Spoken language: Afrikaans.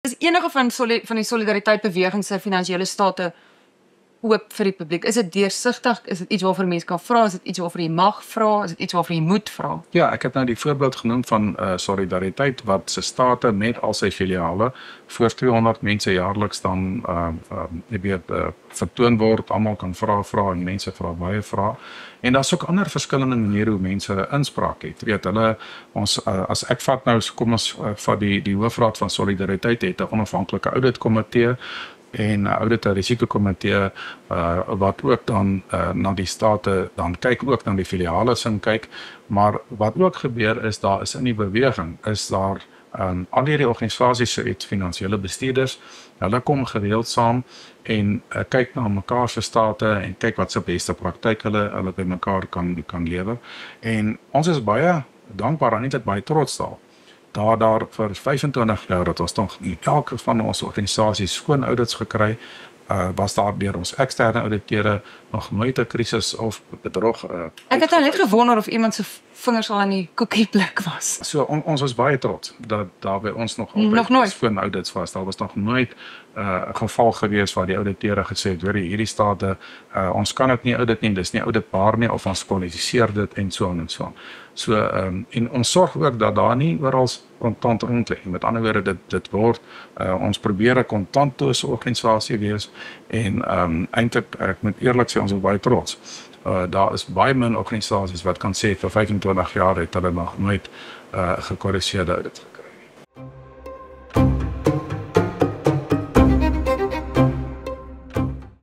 Is enige van die solidariteitsbeweging se finansiële state oop vir die publiek? Is dit deursigtig? Is dit iets waarvoor mense kan vra? Is dit iets waarvoor jy mag vra? Is dit iets waarvoor jy moet vra? Ja, ek het nou die voorbeeld genoem van Solidariteit wat se state met al sy filiale voor 200 mense jaarliks dan vertoon word, almal kan vra en mense vra baie vra. En daar's ook ander verskillende maniere hoe mense inspraak het. Weet hulle as ek vat nou kom ons van die hoofraad van Solidariteit het 'n onafhanklike auditkomitee en 'n audit en risikokomitee wat ook dan na die state dan kyk, ook na die filiale sin kyk, maar wat ook gebeur is daar is in die beweging is daar al hierdie organisasies het finansiële bestuurders, hulle kom gereeld saam en kyk na mekaar se state en kyk wat se beste praktyk hulle by mekaar kan lewer. En ons is baie dankbaar en net baie trots daar vir 25 jaar dat ons nog elke van ons organisasies skoon audits gekry, was daar deur ons eksterne auditeure nog nooit 'n krisis of bedrog. Ek het net gewonder of iemand se vingers al in die koekieblik was. So ons was baie trots dat daar by ons nog altyd skoon audits was. Daar was nog nooit 'n geval gewees waar die auditeure gesê het, hierdie state, ons kan dit nie audit nie, dis nie auditbaar nie of ons kwalifiseer dit en so aan. So en ons sorg ook dat daar nie oral kontant rond lê. Met ander woorde dit word ons probeer 'n kontantlose organisasie wees en eintlik ek moet eerlik sê ons is baie trots. Daar is baie min organisasies wat kan sê vir 25 jaar het hulle nog nooit gekorrigeerde audit gekry.